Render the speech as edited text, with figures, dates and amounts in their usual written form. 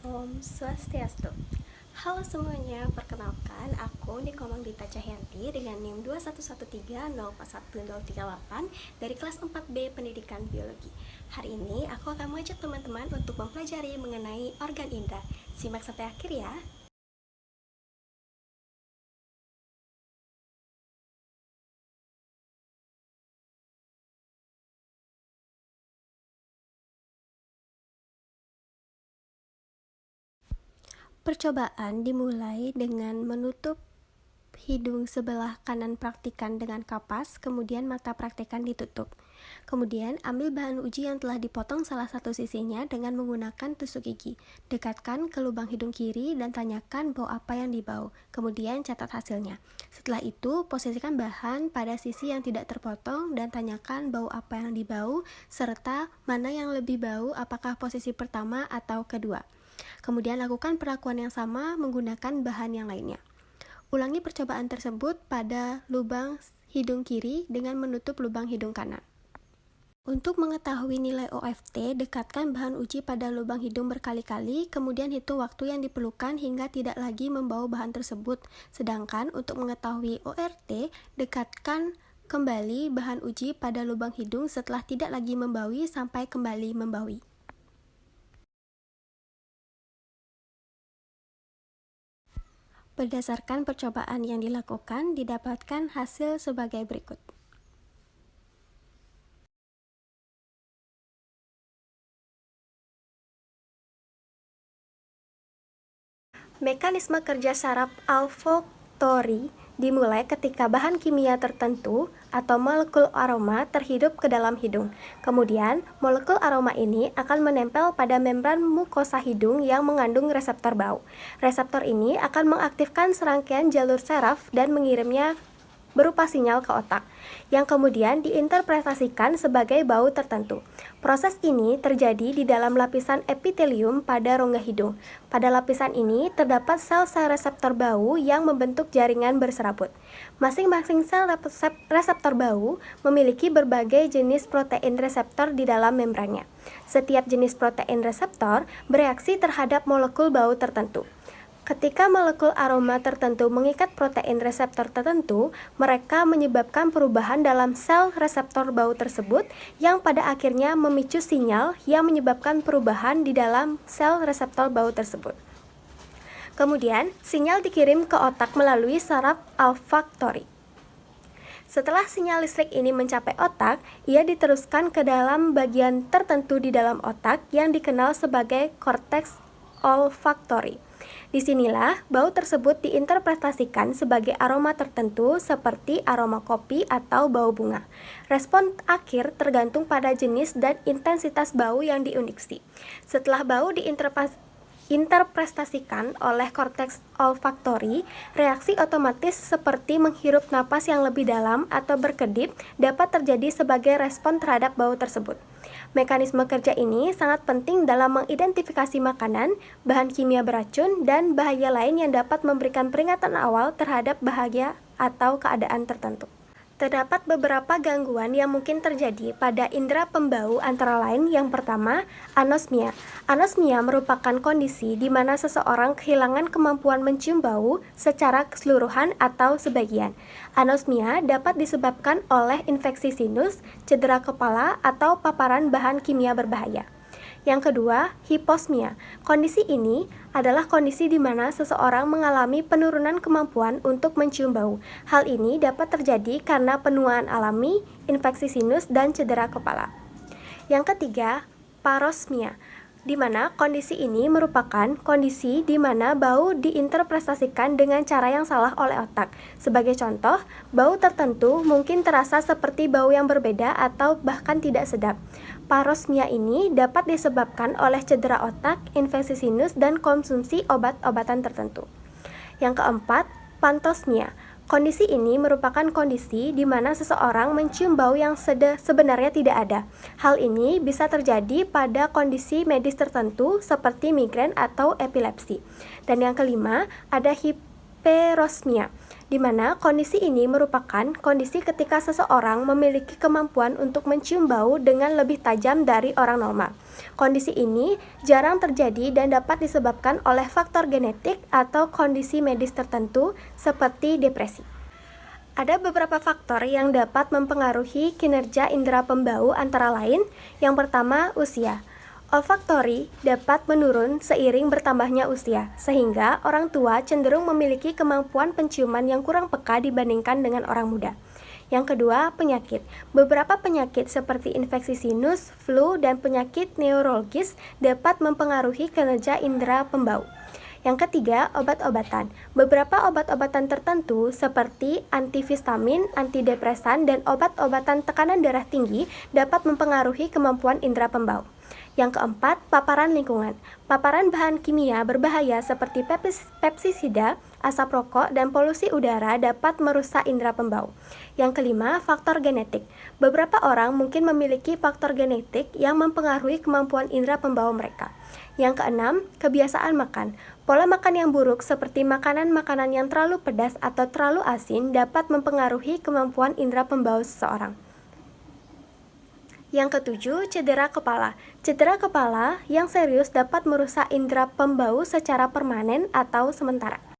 Om Swastiastu. Halo semuanya, perkenalkan aku Nikomang Dita Cahyanti dengan NIM 211304138 dari kelas 4B Pendidikan Biologi. Hari ini aku akan mengajak teman-teman untuk mempelajari mengenai organ indera. Simak sampai akhir ya. Percobaan dimulai dengan menutup hidung sebelah kanan praktikan dengan kapas, kemudian mata praktikan ditutup. Kemudian, ambil bahan uji yang telah dipotong salah satu sisinya dengan menggunakan tusuk gigi. Dekatkan ke lubang hidung kiri dan tanyakan bau apa yang dibau. Kemudian, catat hasilnya. Setelah itu, posisikan bahan pada sisi yang tidak terpotong dan tanyakan bau apa yang dibau, serta mana yang lebih bau, apakah posisi pertama atau kedua. Kemudian, lakukan perlakuan yang sama menggunakan bahan yang lainnya. Ulangi percobaan tersebut pada lubang hidung kiri dengan menutup lubang hidung kanan. Untuk mengetahui nilai OFT, dekatkan bahan uji pada lubang hidung berkali-kali, kemudian hitung waktu yang diperlukan hingga tidak lagi membawa bahan tersebut. Sedangkan untuk mengetahui ORT, dekatkan kembali bahan uji pada lubang hidung setelah tidak lagi membawi sampai kembali membawi. Berdasarkan percobaan yang dilakukan, didapatkan hasil sebagai berikut. Mekanisme kerja saraf olfaktori dimulai ketika bahan kimia tertentu atau molekul aroma terhidup ke dalam hidung. Kemudian, molekul aroma ini akan menempel pada membran mukosa hidung yang mengandung reseptor bau. Reseptor ini akan mengaktifkan serangkaian jalur saraf dan mengirimnya berupa sinyal ke otak, yang kemudian diinterpretasikan sebagai bau tertentu. Proses ini terjadi di dalam lapisan epitelium pada rongga hidung. Pada lapisan ini terdapat sel-sel reseptor bau yang membentuk jaringan berserabut. Masing-masing sel reseptor bau memiliki berbagai jenis protein reseptor di dalam membrannya. Setiap jenis protein reseptor bereaksi terhadap molekul bau tertentu. Ketika molekul aroma tertentu mengikat protein reseptor tertentu, mereka menyebabkan perubahan dalam sel reseptor bau tersebut yang pada akhirnya memicu sinyal yang menyebabkan perubahan di dalam sel reseptor bau tersebut. Kemudian, sinyal dikirim ke otak melalui saraf olfaktori. Setelah sinyal listrik ini mencapai otak, ia diteruskan ke dalam bagian tertentu di dalam otak yang dikenal sebagai korteks olfaktori. Disinilah bau tersebut diinterpretasikan sebagai aroma tertentu seperti aroma kopi atau bau bunga. Respon akhir tergantung pada jenis dan intensitas bau yang diinduksi. Setelah bau diinterpretasikan oleh korteks olfaktori, reaksi otomatis seperti menghirup napas yang lebih dalam atau berkedip dapat terjadi sebagai respon terhadap bau tersebut. Mekanisme kerja ini sangat penting dalam mengidentifikasi makanan, bahan kimia beracun, dan bahaya lain yang dapat memberikan peringatan awal terhadap bahaya atau keadaan tertentu. Terdapat beberapa gangguan yang mungkin terjadi pada indera pembau antara lain yang pertama, anosmia. Anosmia merupakan kondisi di mana seseorang kehilangan kemampuan mencium bau secara keseluruhan atau sebagian. Anosmia dapat disebabkan oleh infeksi sinus, cedera kepala, atau paparan bahan kimia berbahaya. Yang kedua, hiposmia. Kondisi ini adalah kondisi di mana seseorang mengalami penurunan kemampuan untuk mencium bau. Hal ini dapat terjadi karena penuaan alami, infeksi sinus, dan cedera kepala. Yang ketiga, parosmia, di mana kondisi ini merupakan kondisi di mana bau diinterpretasikan dengan cara yang salah oleh otak. Sebagai contoh, bau tertentu mungkin terasa seperti bau yang berbeda atau bahkan tidak sedap. Parosmia ini dapat disebabkan oleh cedera otak, infeksi sinus, dan konsumsi obat-obatan tertentu. Yang keempat, pantosmia. Kondisi ini merupakan kondisi di mana seseorang mencium bau yang sebenarnya tidak ada. Hal ini bisa terjadi pada kondisi medis tertentu seperti migrain atau epilepsi. Dan yang kelima, ada hyperosmia, di mana kondisi ini merupakan kondisi ketika seseorang memiliki kemampuan untuk mencium bau dengan lebih tajam dari orang normal. Kondisi ini jarang terjadi dan dapat disebabkan oleh faktor genetik atau kondisi medis tertentu seperti depresi. Ada beberapa faktor yang dapat mempengaruhi kinerja indera pembau antara lain. Yang pertama, usia. Olfaktori dapat menurun seiring bertambahnya usia, sehingga orang tua cenderung memiliki kemampuan penciuman yang kurang peka dibandingkan dengan orang muda. Yang kedua, penyakit. Beberapa penyakit seperti infeksi sinus, flu, dan penyakit neurologis dapat mempengaruhi kinerja indera pembau. Yang ketiga, obat-obatan. Beberapa obat-obatan tertentu seperti antihistamin, antidepresan, dan obat-obatan tekanan darah tinggi dapat mempengaruhi kemampuan indera pembau. Yang keempat, paparan lingkungan. Paparan bahan kimia berbahaya seperti pestisida, asap rokok, dan polusi udara dapat merusak indera pembau. Yang kelima, faktor genetik. Beberapa orang mungkin memiliki faktor genetik yang mempengaruhi kemampuan indera pembau mereka. Yang keenam, kebiasaan makan. Pola makan yang buruk seperti makanan-makanan yang terlalu pedas atau terlalu asin dapat mempengaruhi kemampuan indera pembau seseorang. Yang ketujuh, cedera kepala. Cedera kepala yang serius dapat merusak indera pembau secara permanen atau sementara.